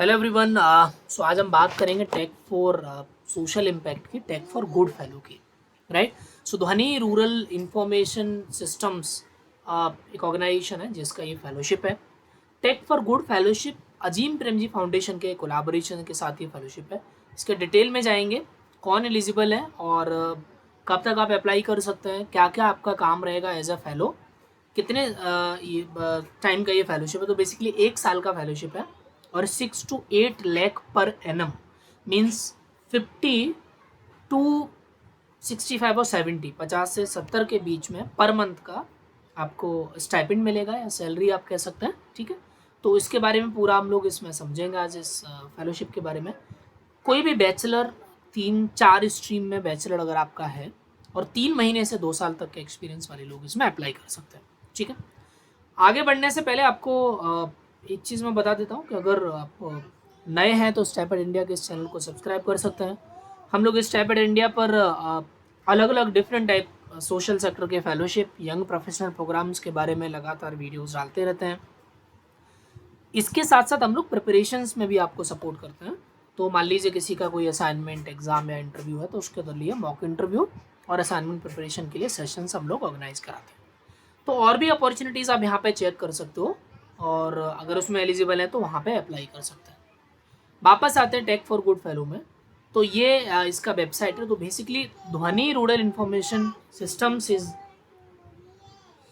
Hello everyone. सो आज हम बात करेंगे टेक फॉर सोशल इम्पैक्ट की, टेक फॉर गुड फेलो की। Right. So Dhwani rural information systems एक ऑर्गेनाइजेशन है जिसका ये फेलोशिप है। Tech for good fellowship Azim Premji foundation के कोलैबोरेशन के साथ ये फेलोशिप है। इसके डिटेल में जाएंगे, कौन एलिजिबल है और कब तक आप अप्लाई कर सकते हैं, क्या क्या आपका काम रहेगा एज अ फेलो, कितने टाइम का ये फेलोशिप है। तो बेसिकली 1 साल का फेलोशिप है और 6 to 8 lakh per annum means 50 to 65 और 70, 50 से 70 के बीच में पर मंथ का आपको स्टाइपेंड मिलेगा या सैलरी आप कह सकते हैं। ठीक है, तो इसके बारे में पूरा हम लोग इसमें समझेंगे आज इस फेलोशिप के बारे में। कोई भी बैचलर 3-4 स्ट्रीम में बैचलर अगर आपका है और 3 महीने से 2 साल तक के एक्सपीरियंस वाले लोग इसमें अप्लाई कर सकते हैं। ठीक है, आगे बढ़ने से पहले आपको एक चीज़ मैं बता देता हूँ कि अगर आप नए हैं तो स्टैपड इंडिया के इस चैनल को सब्सक्राइब कर सकते हैं। हम लोग इस स्टैपड इंडिया पर अलग अलग डिफरेंट टाइप सोशल सेक्टर के फेलोशिप, यंग प्रोफेशनल प्रोग्राम्स के बारे में लगातार वीडियोस डालते रहते हैं। इसके साथ साथ हम लोग प्रिपरेशंस में भी आपको सपोर्ट करते हैं। तो मान लीजिए किसी का कोई असाइनमेंट, एग्जाम या इंटरव्यू है तो उसके लिए मॉक इंटरव्यू और असाइनमेंट प्रिपरेशन के लिए सेशंस हम लोग ऑर्गेनाइज कराते हैं। तो और भी अपॉर्चुनिटीज़ आप यहाँ पे चेक कर सकते हो और अगर उसमें एलिजिबल है तो वहाँ पे अप्लाई कर सकते हैं। वापस आते हैं टेक फॉर गुड फेलो में। तो ये इसका वेबसाइट है। तो बेसिकली ध्वनि रूरल इंफॉर्मेशन सिस्टम्स इज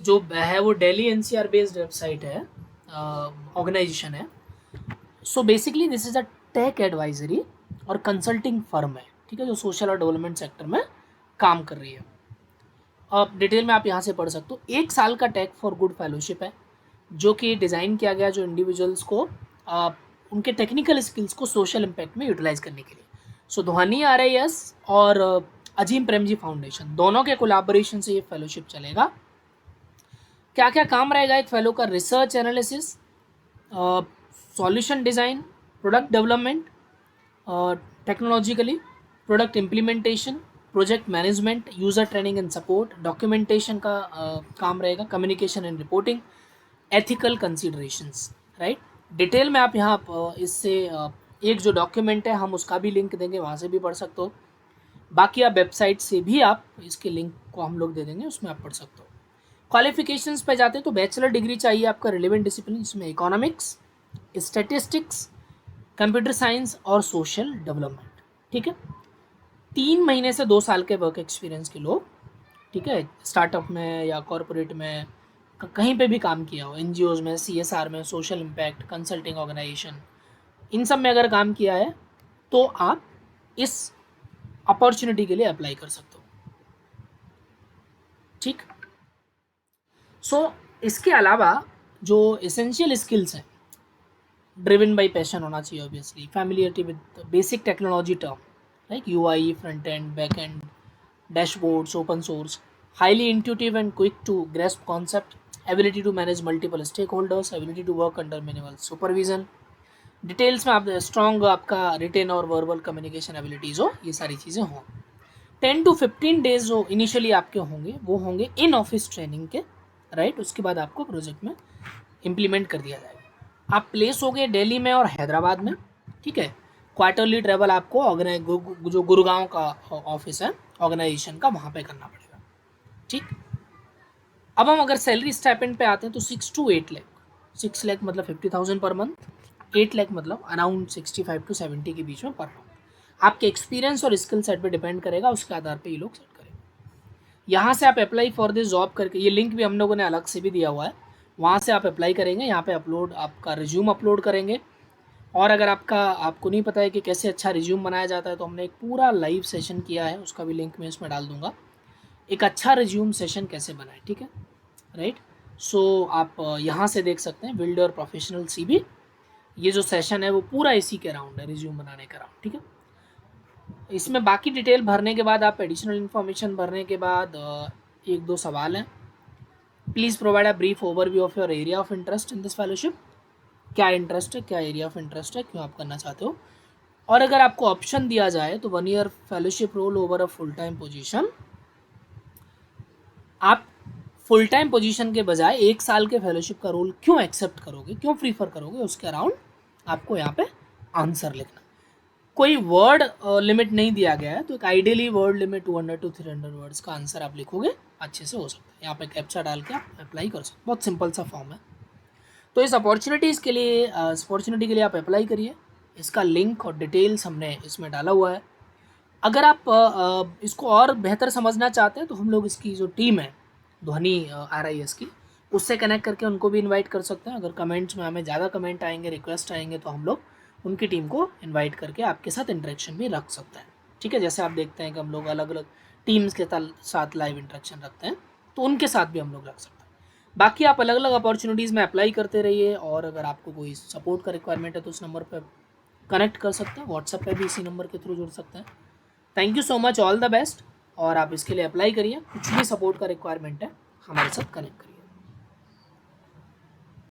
जो है वो दिल्ली एनसीआर बेस्ड वेबसाइट है, ऑर्गेनाइजेशन है। So basically this is a tech advisory और कंसल्टिंग फर्म है। ठीक है, जो सोशल और डेवलपमेंट सेक्टर में काम कर रही है। अब डिटेल में आप यहाँ से पढ़ सकते हो। 1 साल का टेक फॉर गुड फेलोशिप है जो कि डिज़ाइन किया गया जो इंडिविजुअल्स को उनके टेक्निकल स्किल्स को सोशल इम्पैक्ट में यूटिलाइज करने के लिए। सो ध्वनि RIS और अजीम प्रेमजी फाउंडेशन दोनों के कोलैबोरेशन से ये फेलोशिप चलेगा। क्या क्या काम रहेगा एक फेलो का? Research analysis, solution design, product development, technologically product implementation, project management, user training and support, documentation का काम रहेगा, communication and reporting, ethical considerations. Right. Detail में आप यहाँ इससे एक जो डॉक्यूमेंट है हम उसका भी लिंक देंगे, वहाँ से भी पढ़ सकते हो। बाकी आप वेबसाइट से भी आप इसके लिंक को हम लोग दे देंगे, उसमें आप पढ़ सकते हो। क्वालिफिकेशंस पे जाते हैं तो बैचलर डिग्री चाहिए आपका रिलेवेंट डिसिप्लिन, इसमें इकोनॉमिक्स, स्टैटिस्टिक्स, कंप्यूटर साइंस और सोशल डेवलपमेंट। ठीक है, 3 महीने से 2 साल के वर्क एक्सपीरियंस के लोग, ठीक है, स्टार्टअप में या कॉरपोरेट में कहीं पे भी काम किया हो, NGOs में, CSR में, सोशल इम्पैक्ट, कंसल्टिंग ऑर्गेनाइजेशन, इन सब में अगर काम किया है तो आप इस अपॉर्चुनिटी के लिए अप्लाई कर सकते हो। ठीक। सो इसके अलावा जो एसेंशियल स्किल्स हैं, ड्रिवन बाई पैशन होना चाहिए obviously, familiarity with basic technology term like UI, front end, back and, dashboards, open source, highly intuitive and quick to grasp concept, ability to manage multiple stakeholders, ability to work under minimal supervision। Details में आप strong आपका retain और verbal communication abilities हो, ये सारी चीज़ें हों। 10 to 15 days जो इनिशियली आपके होंगे वो होंगे इन ऑफिस ट्रेनिंग के। राइट। उसके बाद आपको प्रोजेक्ट में इम्प्लीमेंट कर दिया जाएगा। आप प्लेस हो गए दिल्ली में और हैदराबाद में। ठीक है, क्वार्टरली ट्रैवल आपको जो गुरुगांव का ऑफिस है ऑर्गेनाइजेशन का, वहाँ पे करना पड़ेगा। ठीक। अब हम अगर सैलरी स्टाइपेंड पे आते हैं तो 6 to 8 लाख। 6 लाख मतलब 50,000 पर मंथ, 8 लाख मतलब अराउंड 65 to 70 के बीच में पर मंथ। आपके एक्सपीरियंस और स्किल सेट पे डिपेंड करेगा, उसके आधार पे ये लोग सेट करेंगे। यहाँ से आप अप्लाई फॉर दिस जॉब करके, ये लिंक भी हम लोगों ने अलग से भी दिया हुआ है, वहाँ से आप अप्लाई करेंगे। यहाँ पे अपलोड आपका रिज्यूम अपलोड करेंगे। और अगर आपको नहीं पता है कि कैसे अच्छा रिज्यूम बनाया जाता है तो हमने एक पूरा लाइव सेशन किया है, उसका भी लिंक मैं इसमें डाल दूंगा, एक अच्छा रिज्यूम सेशन कैसे बनाए। ठीक है, राइट। सो आप यहाँ से देख सकते हैं, बिल्ड और प्रोफेशनल CV। ये जो सेशन है वो पूरा इसी के राउंड है, रिज्यूम बनाने का राउंड। ठीक है, इसमें बाकी डिटेल भरने के बाद, आप एडिशनल इन्फॉर्मेशन भरने के बाद 1-2 सवाल हैं। Please provide a brief overview of your area of interest in this fellowship. क्या इंटरेस्ट है, क्या एरिया ऑफ इंटरेस्ट है, क्यों आप करना चाहते हो। और अगर आपको ऑप्शन दिया जाए तो 1 year fellowship roll over a full time position, आप फुल टाइम पोजीशन के बजाय 1 साल के फेलोशिप का रोल क्यों एक्सेप्ट करोगे, क्यों प्रीफर करोगे, उसके अराउंड आपको यहाँ पे आंसर लिखना। कोई वर्ड लिमिट नहीं दिया गया है, तो एक ideally word limit 200 to 300 words का आंसर आप लिखोगे, अच्छे से हो सकता है। यहाँ पे कैप्चा डाल के आप अप्लाई कर सकते हो, बहुत सिंपल सा फॉर्म है। तो इस अपॉर्चुनिटी के लिए आप अप्लाई करिए। इसका लिंक और डिटेल्स हमने इसमें डाला हुआ है। अगर आप इसको और बेहतर समझना चाहते हैं तो हम लोग इसकी जो टीम है ध्वनि RIS की, उससे कनेक्ट करके उनको भी इनवाइट कर सकते हैं। अगर कमेंट्स में हमें ज़्यादा कमेंट आएंगे, रिक्वेस्ट आएंगे, तो हम लोग उनकी टीम को इनवाइट करके आपके साथ इंटरेक्शन भी रख सकते हैं। ठीक है, जैसे आप देखते हैं कि हम लोग अलग अलग टीम्स के साथ लाइव इंटरेक्शन रखते हैं, तो उनके साथ भी हम लोग रख सकते हैं। बाकी आप अलग अलग अपॉर्चुनिटीज़ में अप्लाई करते रहिए, और अगर आपको कोई सपोर्ट का रिक्वायरमेंट है तो उस नंबर पर कनेक्ट कर सकते हैं, व्हाट्सएप पे भी इसी नंबर के थ्रू जुड़ सकते हैं। Thank you so much, all the best. और आप इसके लिए अप्लाई करिए, कुछ भी सपोर्ट का रिक्वायरमेंट है हमारे साथ कनेक्ट करिए।